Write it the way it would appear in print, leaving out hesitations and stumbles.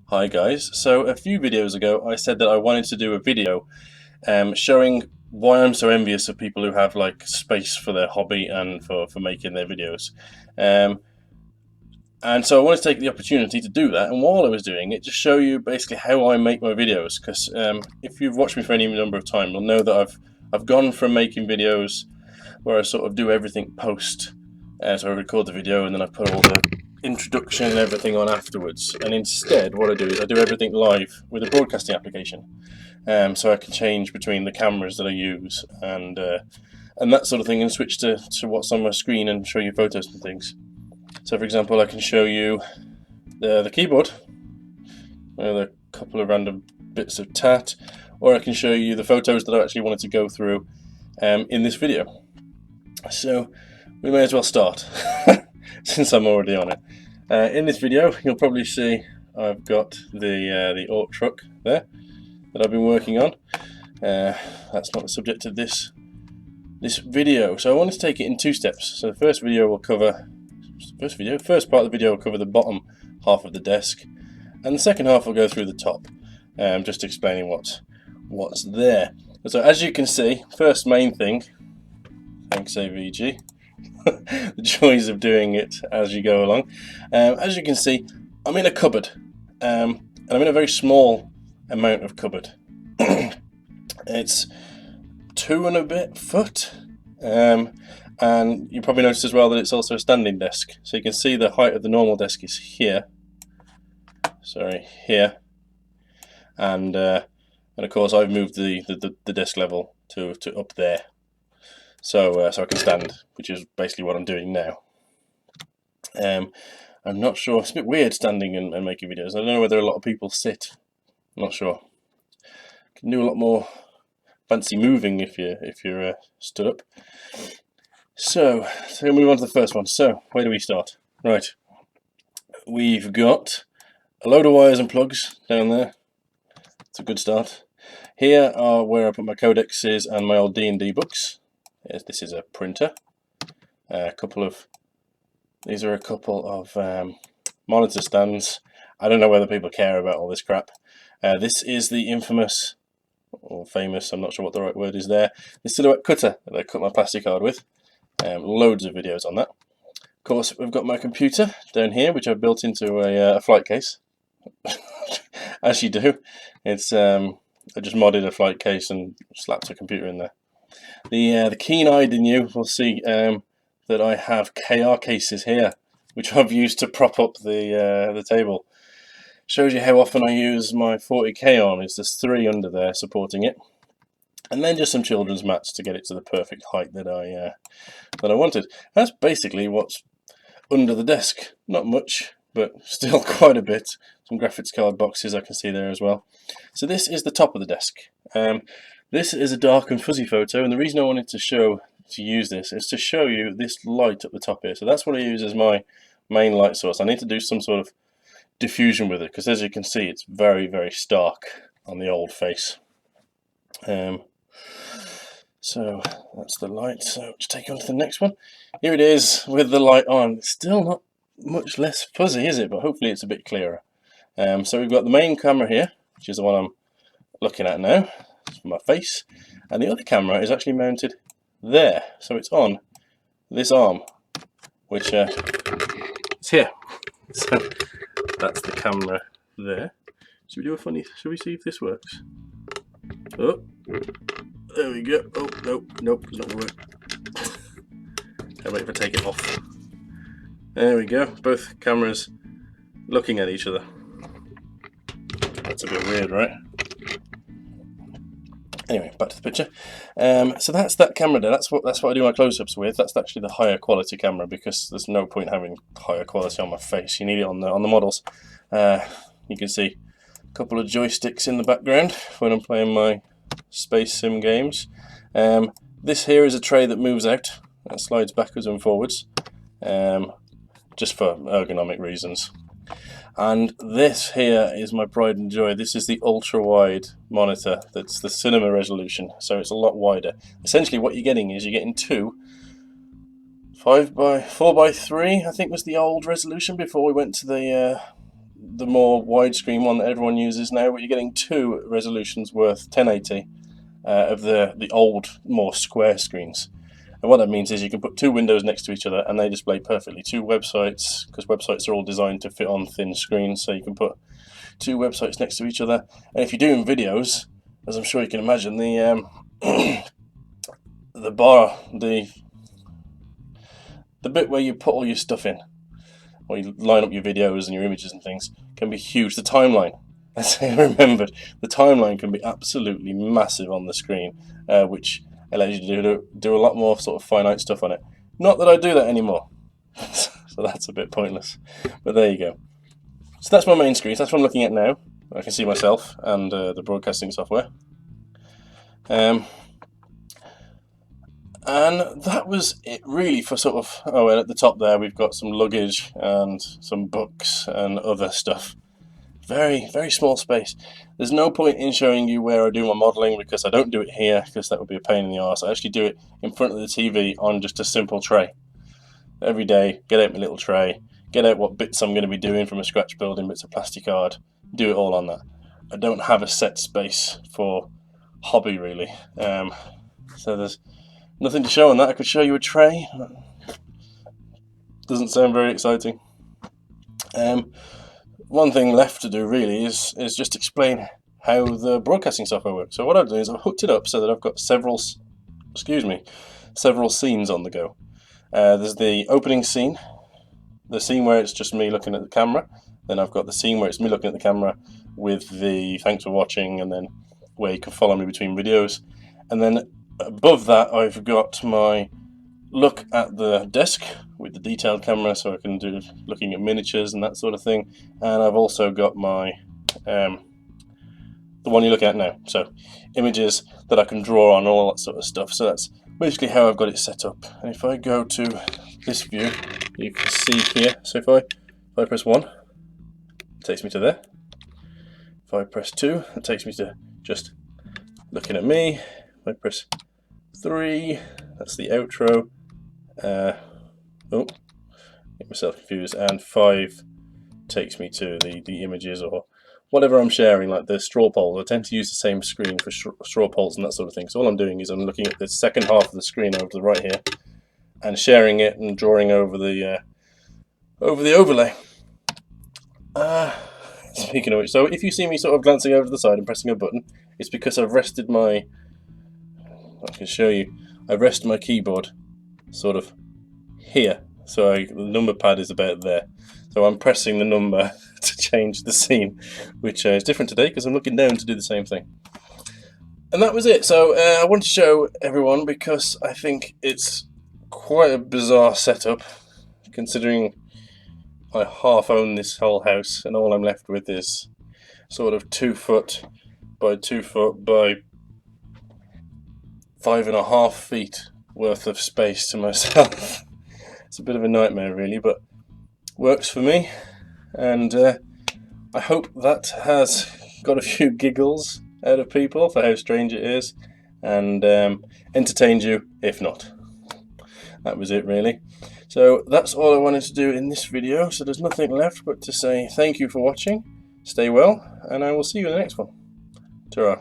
Hi guys, so a few videos ago I said that I wanted to do a video showing why I'm so envious of people who have like space for their hobby and for making their videos. Um, and so I wanted to take the opportunity to do that, and while I was doing it, just show you basically how I make my videos, because if you've watched me for any number of time, you'll know that I've gone from making videos where I sort of do everything post. So I record the video and then I put all the introduction and everything on afterwards. And instead, what I do is I do everything live with a broadcasting application. So I can change between the cameras that I use and that sort of thing, and switch to what's on my screen and show you photos and things. So, for example, I can show you the keyboard with a couple of random bits of tat, or I can show you the photos that I actually wanted to go through in this video. So we may as well start since I'm already on it. In this video, you'll probably see I've got the Orc truck there that I've been working on. That's not the subject of this video. So I want to take it in two steps. So the first part of the video will cover the bottom half of the desk, and the second half will go through the top, just explaining what's there. So as you can see, first main thing, thanks AVG, the joys of doing it as you go along. As you can see, I'm in a cupboard, and I'm in a very small amount of cupboard. It's 2 and a bit foot, and you probably noticed as well that it's also a standing desk. So you can see the height of the normal desk is here. Sorry, here, and of course I've moved the desk level to up there. So I can stand, which is basically what I'm doing now. I'm not sure, it's a bit weird standing and making videos. I don't know whether a lot of people sit. I'm not sure. You can do a lot more fancy moving if you're stood up. So we'll move on to the first one. So where do we start? Right, we've got a load of wires and plugs down there. It's a good start. Here are where I put my codexes and my old D&D books. Yes, this is a printer. These are a couple of monitor stands. I don't know whether people care about all this crap. This is the infamous, or famous, I'm not sure what the right word is there, the silhouette cutter that I cut my plastic card with. Loads of videos on that. Of course, we've got my computer down here, which I've built into a flight case. As you do. It's I just modded a flight case and slapped a computer in there. The keen-eyed in you will see that I have KR cases here, which I've used to prop up the table. Shows you how often I use my 40K on. There's 3 under there supporting it, and then just some children's mats to get it to the perfect height that I wanted. That's basically what's under the desk. Not much, but still quite a bit. Some graphics card boxes I can see there as well. So this is the top of the desk. This is a dark and fuzzy photo, and the reason I wanted to use this is to show you this light at the top here. So that's what I use as my main light source. I need to do some sort of diffusion with it, because as you can see, it's very, very stark on the old face. So that's the light. So just take you on to the next one. Here it is with the light on. It's still not much less fuzzy, is it? But hopefully it's a bit clearer. So we've got the main camera here, which is the one I'm looking at now. It's for my face, and the other camera is actually mounted there, so it's on this arm, which is here. So that's the camera there. Should we do a funny? Should we see if this works? Oh, there we go. Oh nope, it's not gonna work. I'll wait if I take it off. There we go. Both cameras looking at each other. That's a bit weird, right? Anyway, back to the picture. So that's that camera there. That's what I do my close-ups with. That's actually the higher quality camera, because there's no point having higher quality on my face. You need it on the models. You can see a couple of joysticks in the background when I'm playing my space sim games. This here is a tray that moves out and slides backwards and forwards, just for ergonomic reasons. And this here is my pride and joy. This is the ultra-wide monitor. That's the cinema resolution, so it's a lot wider. Essentially what you're getting is you're getting 2 4 by 3, I think was the old resolution before we went to the the more widescreen one that everyone uses now, but you're getting 2 resolutions worth 1080 of the old, more square screens. And what that means is you can put 2 windows next to each other and they display perfectly. 2 websites, because websites are all designed to fit on thin screens, so you can put 2 websites next to each other. And if you're doing videos, as I'm sure you can imagine, the bit where you put all your stuff in, or you line up your videos and your images and things, can be huge. The timeline, as I remembered, the timeline can be absolutely massive on the screen, which allows you to do a lot more sort of finite stuff on it. Not that I do that anymore, so that's a bit pointless, but there you go. So that's my main screen, so that's what I'm looking at now. I can see myself and the broadcasting software. And that was it really for sort of, oh, and at the top there we've got some luggage and some books and other stuff. Very, very small space. There's no point in showing you where I do my modelling, because I don't do it here, because that would be a pain in the arse. I actually do it in front of the TV on just a simple tray. Every day, get out my little tray, get out what bits I'm going to be doing from a scratch building, bits of plastic card, do it all on that. I don't have a set space for hobby really. So there's nothing to show on that. I could show you a tray. Doesn't sound very exciting. One thing left to do really is just explain how the broadcasting software works. So what I've done is I've hooked it up so that I've got several scenes on the go. There's the opening scene, the scene where it's just me looking at the camera. Then I've got the scene where it's me looking at the camera with the thanks for watching, and then where you can follow me between videos. And then above that I've got my look at the desk with the detailed camera, so I can do looking at miniatures and that sort of thing. And I've also got my the one you look at now, so images that I can draw on, all that sort of stuff. So that's basically how I've got it set up. And if I go to this view, you can see here, so if I press 1, it takes me to there. If I press 2, it takes me to just looking at me. If I press 3, that's the outro. Get myself confused. And 5 takes me to the images or whatever I'm sharing, like the straw polls. I tend to use the same screen for straw polls and that sort of thing. So all I'm doing is I'm looking at the second half of the screen over to the right here and sharing it and drawing over the overlay. Speaking of which, so if you see me sort of glancing over to the side and pressing a button, it's because I've rested my, I can show you, I rest my keyboard sort of here, so the number pad is about there. So I'm pressing the number to change the scene, which is different today because I'm looking down to do the same thing. And that was it. So I wanted to show everyone because I think it's quite a bizarre setup, considering I half own this whole house and all I'm left with is sort of 2 foot by 2 foot by 5.5 feet worth of space to myself. It's a bit of a nightmare really, but works for me, and I hope that has got a few giggles out of people for how strange it is, and entertained you if not. That was it really. So that's all I wanted to do in this video, so there's nothing left but to say thank you for watching, stay well, and I will see you in the next one. Ta-ra.